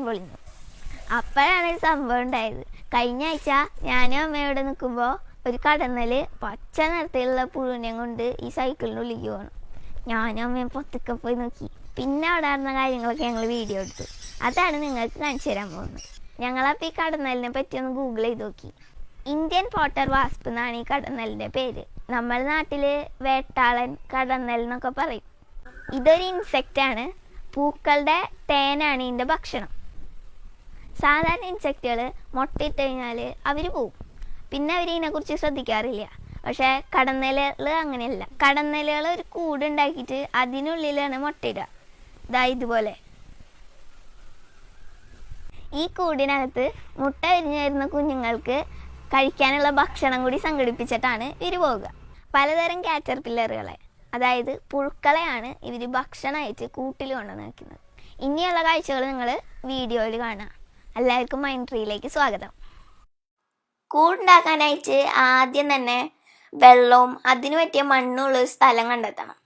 പൊളിഞ്ഞു. അപ്പോഴാണ് ഒരു സംഭവം ഉണ്ടായത്. കഴിഞ്ഞ ആഴ്ച ഞാനും അമ്മയോടെ നിൽക്കുമ്പോൾ ഒരു കടന്നല് പച്ച നിറത്തിലുള്ള പുഴുവിനെ കൊണ്ട് ഈ സൈക്കിളിനുള്ളിലേക്ക് പോകണം. ഞാനും അമ്മയും പൊത്തൊക്കെ പോയി നോക്കി. പിന്നെ അവിടെ നടന്ന കാര്യങ്ങളൊക്കെ ഞങ്ങൾ വീഡിയോ എടുത്തു. അതാണ് നിങ്ങൾക്ക് കാണിച്ചു തരാൻ പോകുന്നത്. ഞങ്ങളപ്പോൾ ഈ കടന്നലിനെ പറ്റി ഒന്ന് ഗൂഗിൾ ചെയ്ത് നോക്കി. ഇന്ത്യൻ പോട്ടർ വാസ്പ് എന്നാണ് ഈ കടന്നലിൻ്റെ പേര്. നമ്മുടെ നാട്ടിൽ വേട്ടാളൻ, കടന്നൽ എന്നൊക്കെ പറയും. ഇതൊരു ഇൻസെക്റ്റാണ്. പൂക്കളുടെ തേനാണ് ഇതിൻ്റെ ഭക്ഷണം. സാധാരണ ഇൻസെക്റ്റുകൾ മുട്ടയിട്ട് കഴിഞ്ഞാൽ അവർ പോവും. പിന്നെ അവരിതിനെക്കുറിച്ച് ശ്രദ്ധിക്കാറില്ല. പക്ഷേ കടന്നലുകൾ അങ്ങനെയല്ല. കടന്നലുകൾ ഒരു കൂടുണ്ടാക്കിയിട്ട് അതിനുള്ളിലാണ് മുട്ടയിടുക. ഇതുപോലെ ഈ കൂടിനകത്ത് മുട്ട വിരിഞ്ഞു വരുന്ന കുഞ്ഞുങ്ങൾക്ക് കഴിക്കാനുള്ള ഭക്ഷണം കൂടി സംഘടിപ്പിച്ചിട്ടാണ് ഇവർ പോകുക. പലതരം കാറ്റർപില്ലറുകളെ, അതായത് പുഴുക്കളെയാണ് ഇവർ ഭക്ഷണമായിട്ട് കൂട്ടിൽ കൊണ്ടുവന്ന് വയ്ക്കുന്നത്. ഇനിയുള്ള കാഴ്ചകൾ നിങ്ങൾ വീഡിയോയിൽ കാണുക. എല്ലാവർക്കും മൈൻഡ് ട്രീയിലേക്ക് സ്വാഗതം. കൂടുണ്ടാക്കാനായിട്ട് ആദ്യം തന്നെ വെള്ളവും അതിനു പറ്റിയ മണ്ണുള്ളൊരു സ്ഥലം കണ്ടെത്തണം.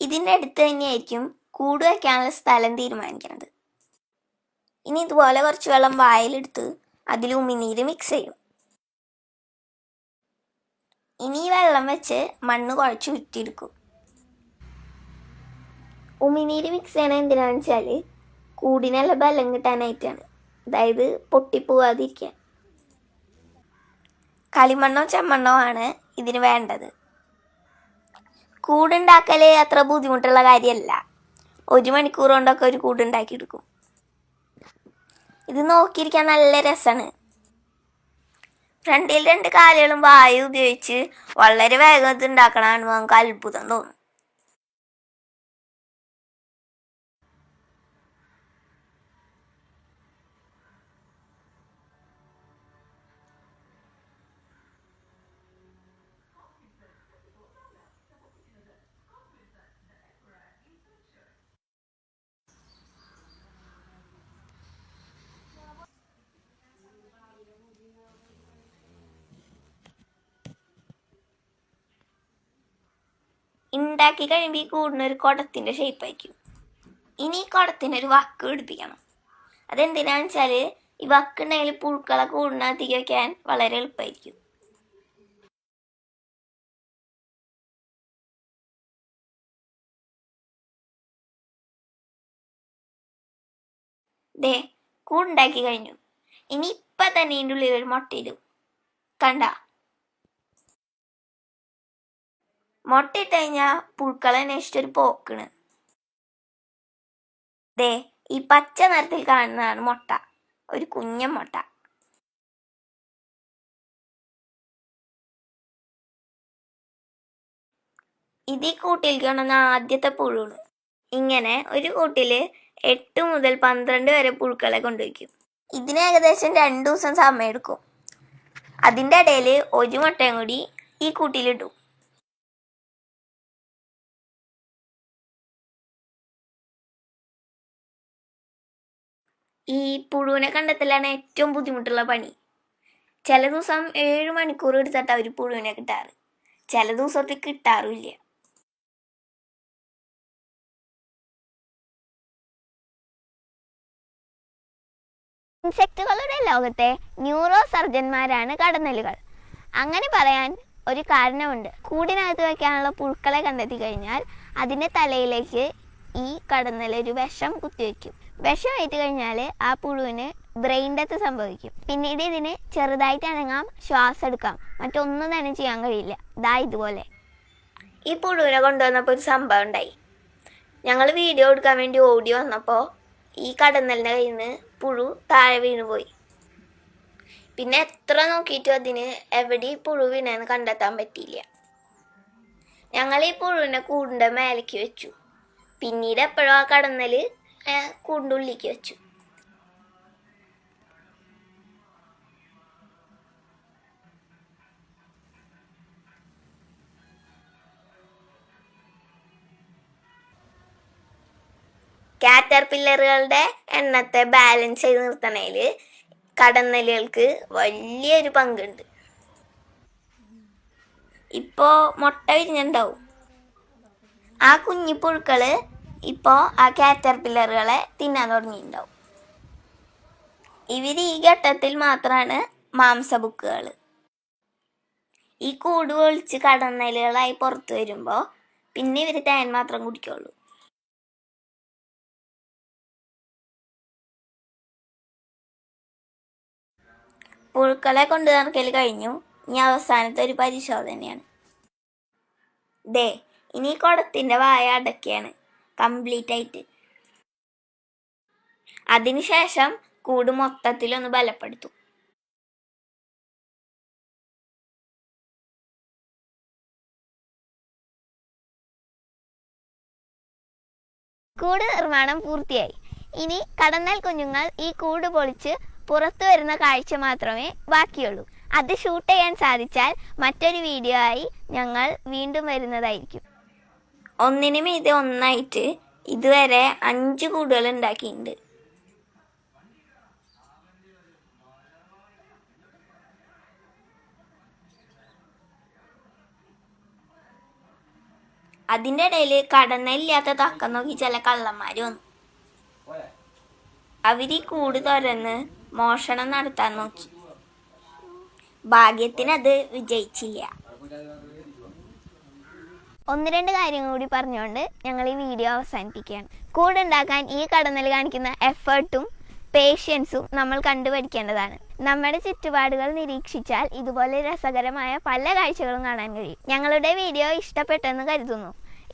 ഇതിൻ്റെ അടുത്ത് തന്നെയായിരിക്കും കൂട് വയ്ക്കാനുള്ള സ്ഥലം തീരുമാനിക്കുന്നത്. ഇനി ഇതുപോലെ കുറച്ച് വെള്ളം വായിലെടുത്ത് അതിൽ ഉമിനീര് മിക്സ് ചെയ്യും. ഇനി വെള്ളം വെച്ച് മണ്ണ് കുഴച്ച് ഉരുട്ടിയെടുക്കും. ഉമിനീര് മിക്സ് ചെയ്യണത് എന്തിനാണെന്ന് വെച്ചാൽ കൂടിനുള്ള ബലം കിട്ടാനായിട്ടാണ്. അതായത് പൊട്ടിപ്പോവാതിരിക്കാൻ. കളിമണ്ണോ ചെമ്മണ്ണോ ആണ് ഇതിന് വേണ്ടത്. കൂടുണ്ടാക്കൽ അത്ര ബുദ്ധിമുട്ടുള്ള കാര്യമല്ല. 1 മണിക്കൂർ കൊണ്ടൊക്കെ ഒരു കൂടുണ്ടാക്കിയെടുക്കും. ഇത് നോക്കിയിരിക്കാൻ നല്ല രസമാണ്. ഫ്രണ്ടിൽ 2 കാലുകളും വായു ഉപയോഗിച്ച് വളരെ വേഗത്തിൽ ഉണ്ടാക്കണമെന്ന് നമുക്ക് അത്ഭുതം തോന്നും. ഉണ്ടാക്കി കഴിയുമ്പോൾ ഈ കൂടിനൊരു കുടത്തിൻ്റെ ഷേപ്പ് ആയിരിക്കും. ഇനി ഈ കുടത്തിനൊരു വക്ക് പിടിപ്പിക്കണം. അതെന്തിനാന്ന് വെച്ചാൽ ഈ വക്കുണ്ടെങ്കിൽ പുഴുക്കളെ കൂടിനകത്തേക്ക് വയ്ക്കാൻ വളരെ എളുപ്പമായിരിക്കും. ദേ കൂടുണ്ടാക്കി കഴിഞ്ഞു. ഇനി ഇപ്പം തന്നെ ഇതിൻ്റെ ഉള്ളിൽ ഒരു മുട്ടയിടും. കണ്ട, മുട്ടയിട്ട് കഴിഞ്ഞാൽ പുഴുക്കളെ അന്വേഷിച്ചൊരു പോക്കണ്. ദേ ഈ പച്ച നിറത്തിൽ കാണുന്നതാണ് മുട്ട, ഒരു കുഞ്ഞൻ മുട്ട. ഇത് ഈ കൂട്ടിലേക്ക് കൊണ്ടുവന്ന ആദ്യത്തെ പുഴുവാണ്. ഇങ്ങനെ ഒരു കൂട്ടിൽ 8 മുതൽ 12 വരെ പുഴുക്കളെ കൊണ്ടുവയ്ക്കും. ഇതിന് ഏകദേശം 2 ദിവസം സമയമെടുക്കും. അതിൻ്റെ ഇടയിൽ ഒരു മുട്ടയും കൂടി ഈ കൂട്ടിലിടും. ഈ പുഴുവിനെ കണ്ടെത്തലാണ് ഏറ്റവും ബുദ്ധിമുട്ടുള്ള പണി. ചില ദിവസം 7 മണിക്കൂർ എടുത്തിട്ട് അവർ പുഴുവിനെ കിട്ടാറ്. ചില ദിവസത്തിൽ കിട്ടാറുമില്ല. ഇൻസെക്റ്റുകളുടെ ലോകത്തെ ന്യൂറോ സർജന്മാരാണ് കടന്നലുകൾ. അങ്ങനെ പറയാൻ ഒരു കാരണമുണ്ട്. കൂടിനകത്ത് വയ്ക്കാനുള്ള പുഴുക്കളെ കണ്ടെത്തി കഴിഞ്ഞാൽ അതിൻ്റെ തലയിലേക്ക് ഈ കടന്നൽ ഒരു വിഷം കുത്തിവെക്കും. വിഷം ഏറ്റ് കഴിഞ്ഞാൽ ആ പുഴുവിന് ബ്രെയിൻ ഡെത്ത് സംഭവിക്കും. പിന്നീട് ഇതിന് ചെറുതായിട്ട് അനങ്ങാം, ശ്വാസം എടുക്കാം, മറ്റൊന്നും തന്നെ ചെയ്യാൻ കഴിയില്ല. ഇതുപോലെ ഈ പുഴുവിനെ കൊണ്ടുവന്നപ്പോൾ ഒരു സംഭവം ഉണ്ടായി. ഞങ്ങൾ വീഡിയോ എടുക്കാൻ വേണ്ടി ഓടി വന്നപ്പോൾ ഈ കടന്നലിൻ്റെ കയ്യിൽ നിന്ന് പുഴു താഴെ വീണു പോയി. പിന്നെ എത്ര നോക്കിയിട്ടും അതിന് എവിടെ ഈ പുഴു വീണെന്ന് കണ്ടെത്താൻ പറ്റിയില്ല. ഞങ്ങൾ ഈ പുഴുവിനെ കൂടിൻ്റെ മേലേക്ക് വെച്ചു. പിന്നീട് എപ്പോഴും ആ കടന്നൽ കൂടിൻ്റെ ഉള്ളിലേക്ക് വെച്ചു. കാറ്റർപില്ലറുകളുടെ എണ്ണത്തെ ബാലൻസ് ചെയ്ത് നിർത്തണതിൽ കടന്നലുകൾക്ക് വലിയൊരു പങ്കുണ്ട്. ഇപ്പോൾ മുട്ട വിരിഞ്ഞുണ്ടാവും. ആ കുഞ്ഞിപ്പുഴുക്കൾ ഇപ്പോൾ ആ കാറ്റർപില്ലറുകളെ തിന്നാൻ തുടങ്ങിയിട്ടുണ്ടാവും. ഇവർ ഈ ഘട്ടത്തിൽ മാത്രമാണ് മാംസബുക്കുകൾ. ഈ കൂട് പൊളിച്ച് കടന്നലുകളായി പുറത്തു വരുമ്പോൾ പിന്നെ ഇവർ തേൻ മാത്രം കുടിക്കുള്ളൂ. പുഴുക്കളെ കൊണ്ടു നടക്കൽ കഴിഞ്ഞു. ഇനി അവസാനത്തെ ഒരു പരിശോധനയാണ്. ഇനി കുടത്തിന്റെ വായ അടയ്ക്കാണ് കംപ്ലീറ്റ് ആയിട്ട്. അതിനുശേഷം കൂട് മൊത്തത്തിലൊന്ന് ബലപ്പെടുത്തും. കൂട് നിർമ്മാണം പൂർത്തിയായി. ഇനി കടന്നൽ കുഞ്ഞുങ്ങൾ ഈ കൂട് പൊളിച്ച് പുറത്തു വരുന്ന കാഴ്ച മാത്രമേ ബാക്കിയുള്ളൂ. അത് ഷൂട്ട് ചെയ്യാൻ സാധിച്ചാൽ മറ്റൊരു വീഡിയോ ആയി ഞങ്ങൾ വീണ്ടും വരുന്നതായിരിക്കും. ഒന്നിനു മീതെ ഒന്നായിട്ട് ഇതുവരെ 5 കൂടുകൾ ഉണ്ടാക്കിയിട്ടുണ്ട്. അതിൻ്റെ ഇടയിൽ കടന്നില്ലാത്ത തക്കം നോക്കി ചില കള്ളന്മാർ വന്നു. അവർ ഈ കൂട് തുറന്ന് മോഷണം നടത്താൻ നോക്കി. ഭാഗ്യത്തിന് അത് വിജയിച്ചില്ല. 1-2 കാര്യം കൂടി പറഞ്ഞുകൊണ്ട് ഞങ്ങൾ ഈ വീഡിയോ അവസാനിപ്പിക്കുകയാണ്. കൂടുണ്ടാക്കാൻ ഈ കടന്നൽ കാണിക്കുന്ന എഫേർട്ടും പേഷ്യൻസും നമ്മൾ കണ്ടുപഠിക്കേണ്ടതാണ്. നമ്മുടെ ചുറ്റുപാടുകൾ നിരീക്ഷിച്ചാൽ ഇതുപോലെ രസകരമായ പല കാഴ്ചകളും കാണാൻ കഴിയും. ഞങ്ങളുടെ വീഡിയോ ഇഷ്ടപ്പെട്ടെന്ന് കരുതുന്നു.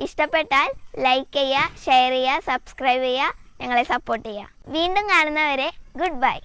ഇഷ്ടപ്പെട്ടാൽ ലൈക്ക് ചെയ്യുക, ഷെയർ ചെയ്യുക, സബ്സ്ക്രൈബ് ചെയ്യുക, ഞങ്ങളെ സപ്പോർട്ട് ചെയ്യുക. വീണ്ടും കാണുന്നവരെ ഗുഡ് ബൈ.